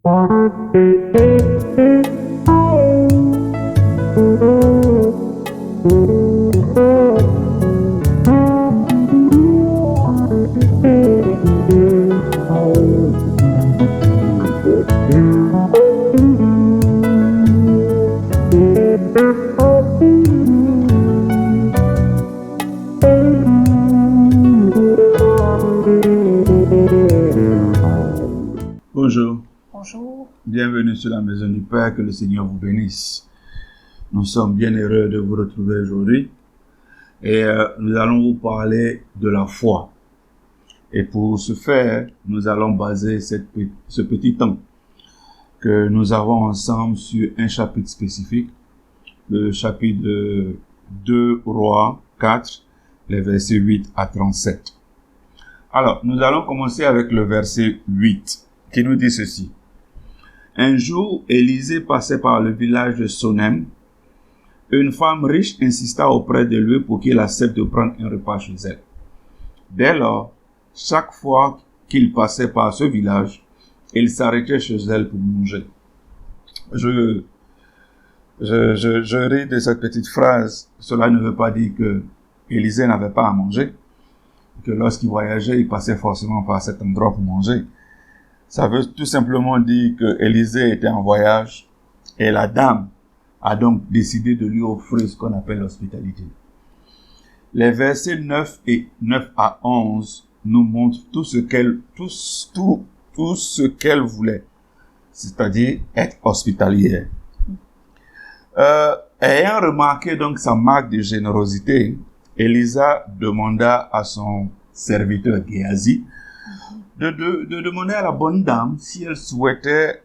Bonjour. Bonjour. Bienvenue sur la Maison du Père, que le Seigneur vous bénisse. Nous sommes bien heureux de vous retrouver aujourd'hui et nous allons vous parler de la foi. Et pour ce faire, nous allons baser ce petit temps que nous avons ensemble sur un chapitre spécifique, le chapitre 2 Rois 4, les versets 8 à 37. Alors, nous allons commencer avec le verset 8 qui nous dit ceci. Un jour, Élisée passait par le village de Sonem. Une femme riche insista auprès de lui pour qu'il accepte de prendre un repas chez elle. Dès lors, chaque fois qu'il passait par ce village, il s'arrêtait chez elle pour manger. Je ris de cette petite phrase. Cela ne veut pas dire que Élisée n'avait pas à manger, que lorsqu'il voyageait, il passait forcément par cet endroit pour manger. Ça veut tout simplement dire que Élisée était en voyage et la dame a donc décidé de lui offrir ce qu'on appelle l'hospitalité. Les versets 9 à 11 nous montrent tout ce qu'elle voulait, c'est-à-dire être hospitalière. Ayant remarqué donc sa marque de générosité, Élisa demanda à son serviteur Géasi de demander à la bonne dame si elle souhaitait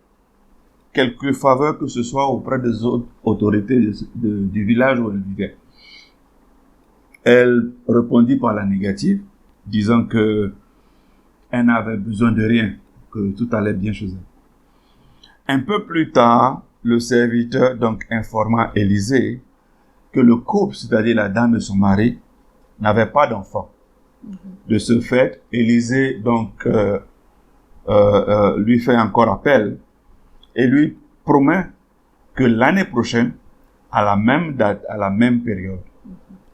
quelque faveur que ce soit auprès des autres autorités du village où elle vivait. Elle répondit par la négative, disant que elle n'avait besoin de rien, que tout allait bien chez elle. Un peu plus tard, le serviteur donc informa Élisée que le couple, c'est-à-dire la dame et son mari, n'avait pas d'enfant. De ce fait, Élisée donc lui fait encore appel et lui promet que l'année prochaine, à la même date, à la même période,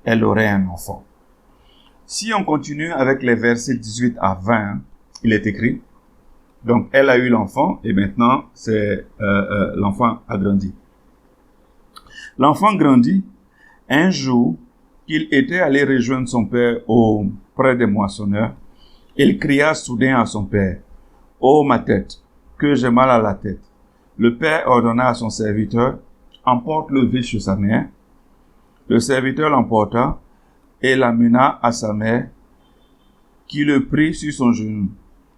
elle aurait un enfant. Si on continue avec les versets 18 à 20, il est écrit, donc elle a eu l'enfant et maintenant l'enfant a grandi. L'enfant grandit. Un jour, qu'il était allé rejoindre son père auprès des moissonneurs, il cria soudain à son père, « Oh ma tête, que j'ai mal à la tête !» Le père ordonna à son serviteur, « Emporte le vite chez sa mère. » Le serviteur l'emporta et l'amena à sa mère, qui le prit sur son genou.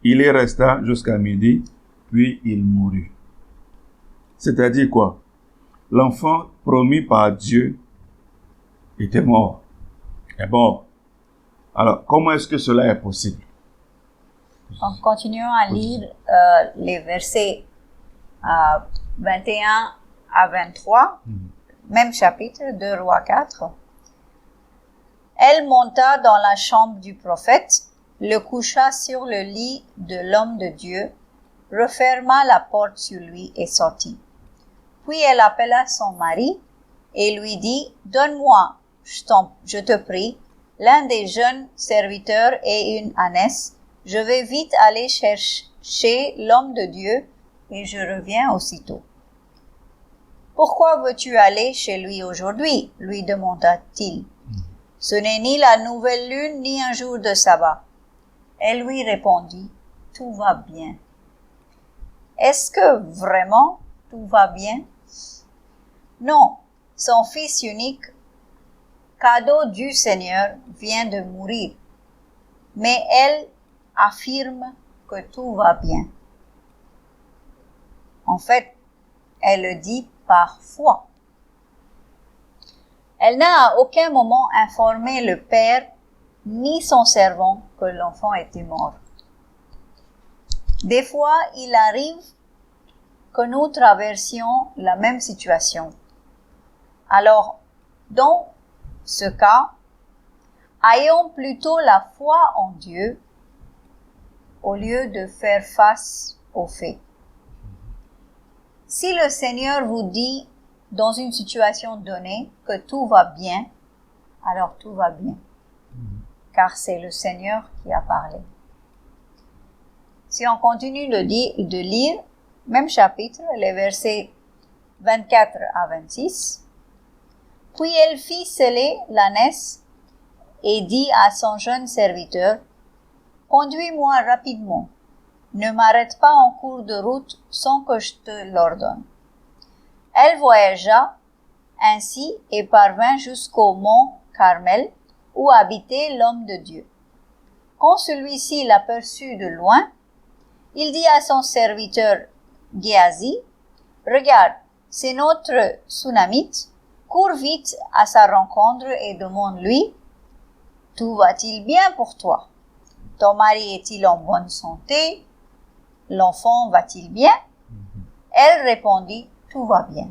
Il y resta jusqu'à midi, puis il mourut. C'est-à-dire quoi? L'enfant promis par Dieu était mort. Est mort. Alors, comment est-ce que cela est possible? En continuant à lire les versets 21 à 23, même chapitre de Roi 4. Elle monta dans la chambre du prophète, le coucha sur le lit de l'homme de Dieu, referma la porte sur lui et sortit. Puis elle appela son mari et lui dit, « Donne-moi, je te prie, l'un des jeunes serviteurs et une ânesse. Je vais vite aller chercher l'homme de Dieu et je reviens aussitôt. » « Pourquoi veux-tu aller chez lui aujourd'hui? » lui demanda-t-il. « Ce n'est ni la nouvelle lune ni un jour de sabbat. » Elle lui répondit, « Tout va bien. » « Est-ce que vraiment tout va bien? » « Non, son fils unique, cadeau du Seigneur, vient de mourir. » Mais elle affirme que tout va bien. En fait, elle le dit par foi. Elle n'a à aucun moment informé le père ni son servant que l'enfant était mort. Des fois, il arrive que nous traversions la même situation. Alors, dans ce cas, ayons plutôt la foi en Dieu au lieu de faire face aux faits. Si le Seigneur vous dit dans une situation donnée que tout va bien, alors tout va bien, car c'est le Seigneur qui a parlé. Si on continue de lire, même chapitre, les versets 24 à 26, « Puis elle fit sceller l'ânesse et dit à son jeune serviteur, « Conduis-moi rapidement, ne m'arrête pas en cours de route sans que je te l'ordonne. » Elle voyagea ainsi et parvint jusqu'au mont Carmel, où habitait l'homme de Dieu. Quand celui-ci l'aperçut de loin, il dit à son serviteur Géasi, « Regarde, c'est notre Sunamite, cours vite à sa rencontre et demande-lui, « Tout va-t-il bien pour toi? Ton mari est-il en bonne santé? L'enfant va-t-il bien? » Elle répondit, « Tout va bien. »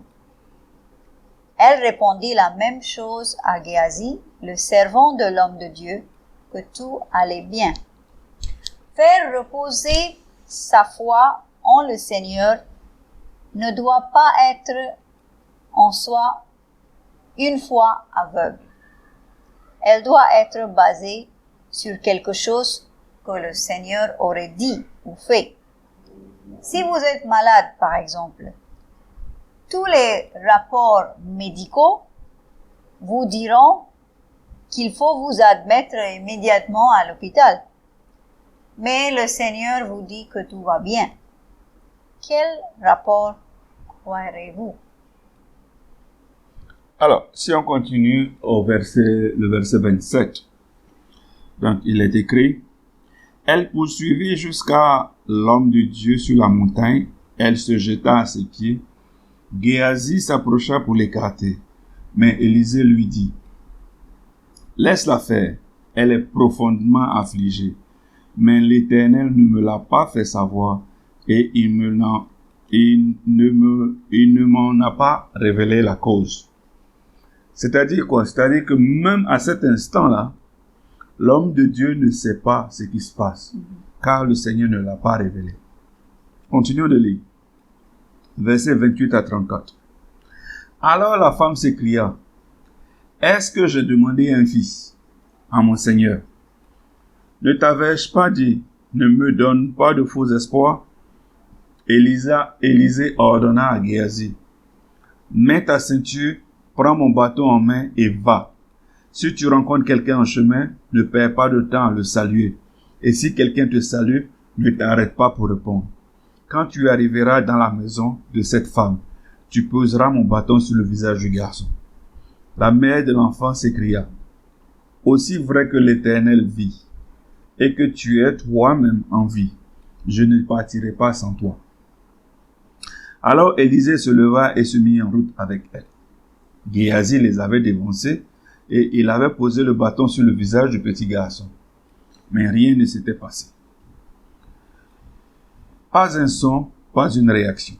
Elle répondit la même chose à Géasi, le servant de l'homme de Dieu, que tout allait bien. Faire reposer sa foi en le Seigneur ne doit pas être en soi une foi aveugle. Elle doit être basée sur quelque chose que le Seigneur aurait dit ou fait. Si vous êtes malade, par exemple, tous les rapports médicaux vous diront qu'il faut vous admettre immédiatement à l'hôpital. Mais le Seigneur vous dit que tout va bien. Quel rapport croirez-vous? Alors, si on continue le verset 27, donc il est écrit, « Elle poursuivit jusqu'à l'homme de Dieu sur la montagne, elle se jeta à ses pieds. Géasi s'approcha pour l'écarter, mais Élisée lui dit, « Laisse-la faire, elle est profondément affligée, mais l'Éternel ne me l'a pas fait savoir, et il ne m'en a pas révélé la cause. » C'est-à-dire quoi? C'est-à-dire que même à cet instant-là, l'homme de Dieu ne sait pas ce qui se passe, car le Seigneur ne l'a pas révélé. Continuons de lire. Versets 28 à 34. Alors la femme s'écria, « Est-ce que j'ai demandé un fils à mon Seigneur? Ne t'avais-je pas dit, ne me donne pas de faux espoirs? » Élisée ordonna à Géasi, « Mets ta ceinture, prends mon bâton en main et va. Si tu rencontres quelqu'un en chemin, ne perds pas de temps à le saluer. Et si quelqu'un te salue, ne t'arrête pas pour répondre. Quand tu arriveras dans la maison de cette femme, tu poseras mon bâton sur le visage du garçon. » La mère de l'enfant s'écria, « Aussi vrai que l'Éternel vit, et que tu es toi-même en vie, je ne partirai pas sans toi. » Alors Élisée se leva et se mit en route avec elle. Géasi les avait dévancés, et il avait posé le bâton sur le visage du petit garçon. Mais rien ne s'était passé. Pas un son, pas une réaction.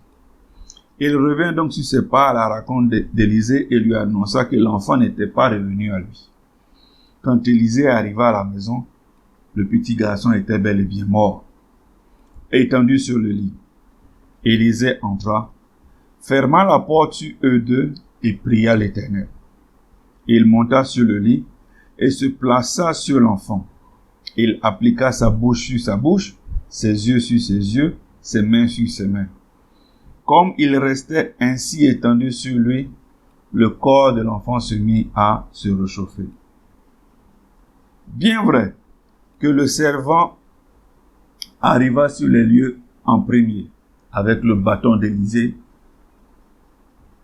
Il revint donc sur ses pas à la rencontre d'Élisée et lui annonça que l'enfant n'était pas revenu à lui. Quand Élisée arriva à la maison, le petit garçon était bel et bien mort, étendu sur le lit. Élisée entra, ferma la porte sur eux deux et pria l'Éternel. Il monta sur le lit et se plaça sur l'enfant. Il appliqua sa bouche sur sa bouche, ses yeux sur ses yeux, ses mains sur ses mains. Comme il restait ainsi étendu sur lui, le corps de l'enfant se mit à se réchauffer. Bien vrai que le servant arriva sur les lieux en premier, avec le bâton d'Élisée,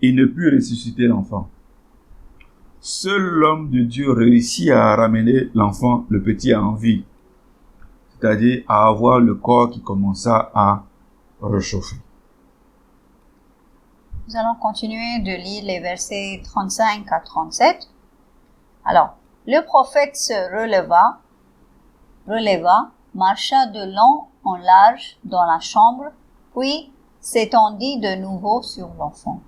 il ne put ressusciter l'enfant. Seul l'homme de Dieu réussit à ramener l'enfant, le petit, en vie, c'est-à-dire à avoir le corps qui commença à réchauffer. Nous allons continuer de lire les versets 35 à 37. Alors, le prophète se releva, marcha de long en large dans la chambre, puis s'étendit de nouveau sur l'enfant.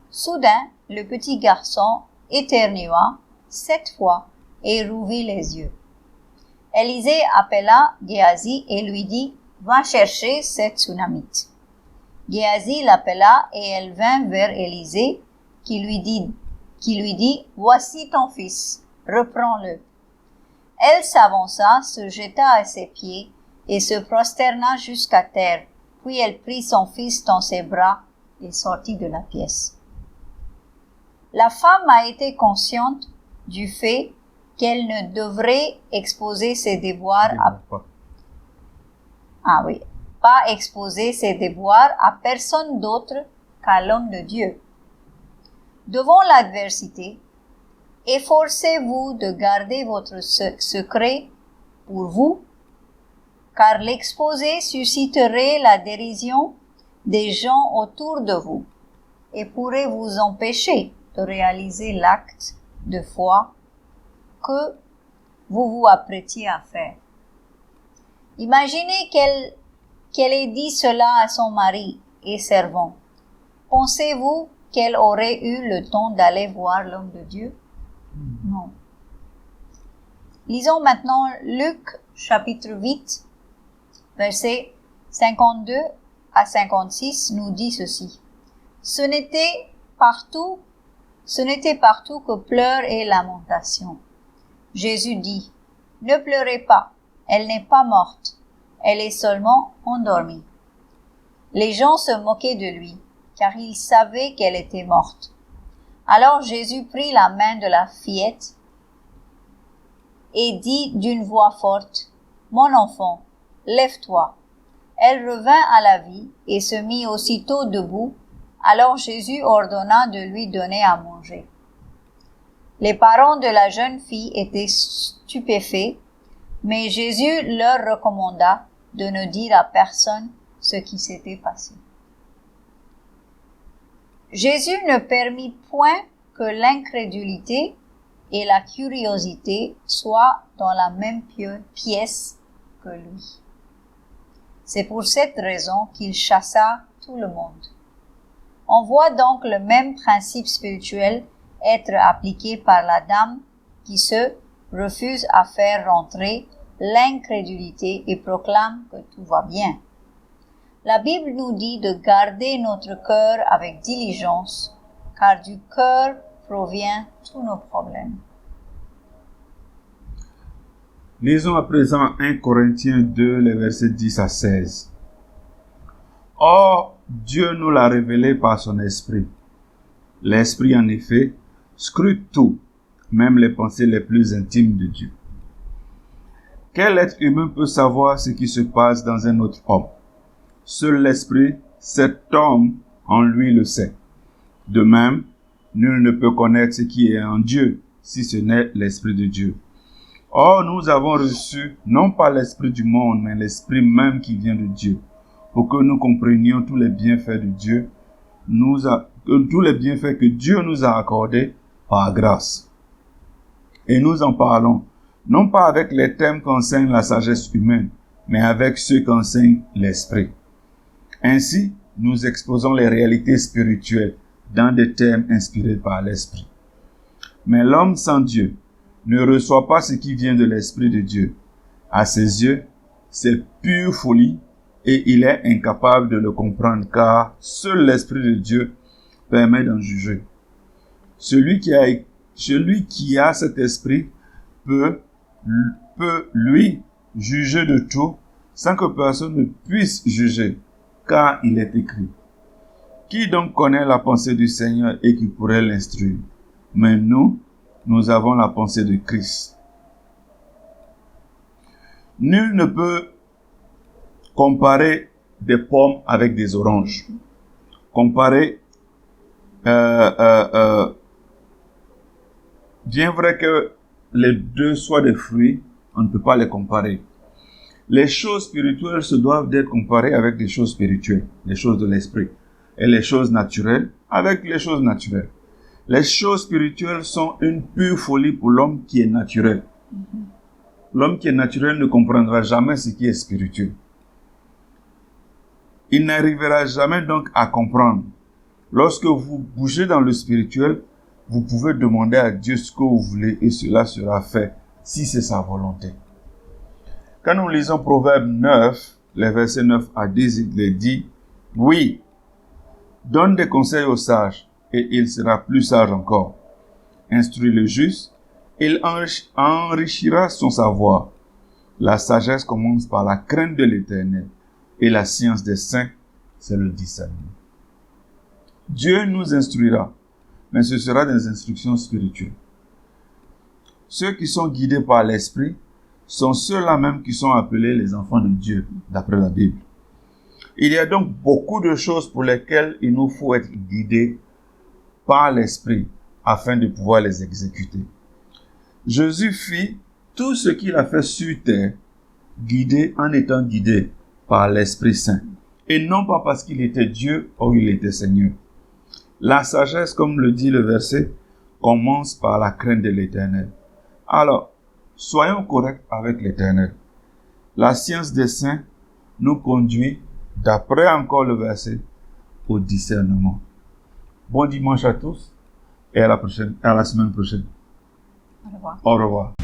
Soudain, le petit garçon éternua 7 fois et rouvrit les yeux. Élisée appela Géasi et lui dit, « Va chercher cette Sunamite. » Géasi l'appela et elle vint vers Élisée qui lui dit, voici ton fils, reprends-le. Elle s'avança, se jeta à ses pieds et se prosterna jusqu'à terre. Puis elle prit son fils dans ses bras et sortit de la pièce. La femme a été consciente du fait qu'elle ne devrait exposer ses déboires pas exposer ses déboires à personne d'autre qu'à l'homme de Dieu. Devant l'adversité, efforcez-vous de garder votre secret pour vous, car l'exposer susciterait la dérision des gens autour de vous et pourrait vous empêcher de réaliser l'acte de foi que vous vous apprêtiez à faire. Imaginez qu'elle ait dit cela à son mari et servant. Pensez-vous qu'elle aurait eu le temps d'aller voir l'homme de Dieu? Non. Lisons maintenant Luc chapitre 8, versets 52 à 56 nous dit ceci. Ce n'était partout que pleurs et lamentations. Jésus dit, ne pleurez pas, elle n'est pas morte, elle est seulement endormie. Les gens se moquaient de lui, car ils savaient qu'elle était morte. Alors Jésus prit la main de la fillette et dit d'une voix forte, mon enfant, lève-toi. Elle revint à la vie et se mit aussitôt debout. Alors Jésus ordonna de lui donner à manger. Les parents de la jeune fille étaient stupéfaits, mais Jésus leur recommanda de ne dire à personne ce qui s'était passé. Jésus ne permit point que l'incrédulité et la curiosité soient dans la même pièce que lui. C'est pour cette raison qu'il chassa tout le monde. On voit donc le même principe spirituel être appliqué par la dame qui se refuse à faire rentrer l'incrédulité et proclame que tout va bien. La Bible nous dit de garder notre cœur avec diligence, car du cœur provient tous nos problèmes. Lisons à présent 1 Corinthiens 2, les versets 10 à 16. Or, Dieu nous l'a révélé par son Esprit. L'Esprit, en effet, scrute tout, même les pensées les plus intimes de Dieu. Quel être humain peut savoir ce qui se passe dans un autre homme? Seul l'Esprit, cet homme en lui le sait. De même, nul ne peut connaître ce qui est en Dieu, si ce n'est l'Esprit de Dieu. Or, nous avons reçu non pas l'Esprit du monde, mais l'Esprit même qui vient de Dieu, pour que nous comprenions tous les bienfaits de Dieu, tous les bienfaits que Dieu nous a accordés par grâce. Et nous en parlons, non pas avec les thèmes qu'enseigne la sagesse humaine, mais avec ceux qu'enseigne l'Esprit. Ainsi, nous exposons les réalités spirituelles dans des thèmes inspirés par l'Esprit. Mais l'homme sans Dieu ne reçoit pas ce qui vient de l'Esprit de Dieu. À ses yeux, c'est pure folie et il est incapable de le comprendre car seul l'Esprit de Dieu permet d'en juger. Celui qui a cet esprit peut lui juger de tout sans que personne ne puisse juger, car il est écrit. Qui donc connaît la pensée du Seigneur et qui pourrait l'instruire? Mais nous avons la pensée de Christ. Nul ne peut comparer des pommes avec des oranges. Comparer bien vrai que les deux soient des fruits, on ne peut pas les comparer. Les choses spirituelles se doivent d'être comparées avec des choses spirituelles, les choses de l'esprit, et les choses naturelles avec les choses naturelles. Les choses spirituelles sont une pure folie pour l'homme qui est naturel. L'homme qui est naturel ne comprendra jamais ce qui est spirituel. Il n'arrivera jamais donc à comprendre. Lorsque vous bougez dans le spirituel, vous pouvez demander à Dieu ce que vous voulez et cela sera fait, si c'est sa volonté. Quand nous lisons Proverbe 9, les versets 9 à 10, il est dit, oui, Donne des conseils aux sages, et il sera plus sage encore. Instruis le juste, il enrichira son savoir. La sagesse commence par la crainte de l'Éternel, et la science des saints, c'est le discernement. Dieu nous instruira, mais ce sera des instructions spirituelles. Ceux qui sont guidés par l'Esprit sont ceux-là même qui sont appelés les enfants de Dieu, d'après la Bible. Il y a donc beaucoup de choses pour lesquelles il nous faut être guidés par l'Esprit afin de pouvoir les exécuter. Jésus fit tout ce qu'il a fait sur terre, guidé en étant guidé par l'Esprit Saint, et non pas parce qu'il était Dieu ou il était Seigneur. La sagesse, comme le dit le verset, commence par la crainte de l'Éternel. Alors, soyons corrects avec l'Éternel. La science des saints nous conduit, d'après encore le verset, au discernement. Bon dimanche à tous et à la semaine prochaine. Au revoir. Au revoir.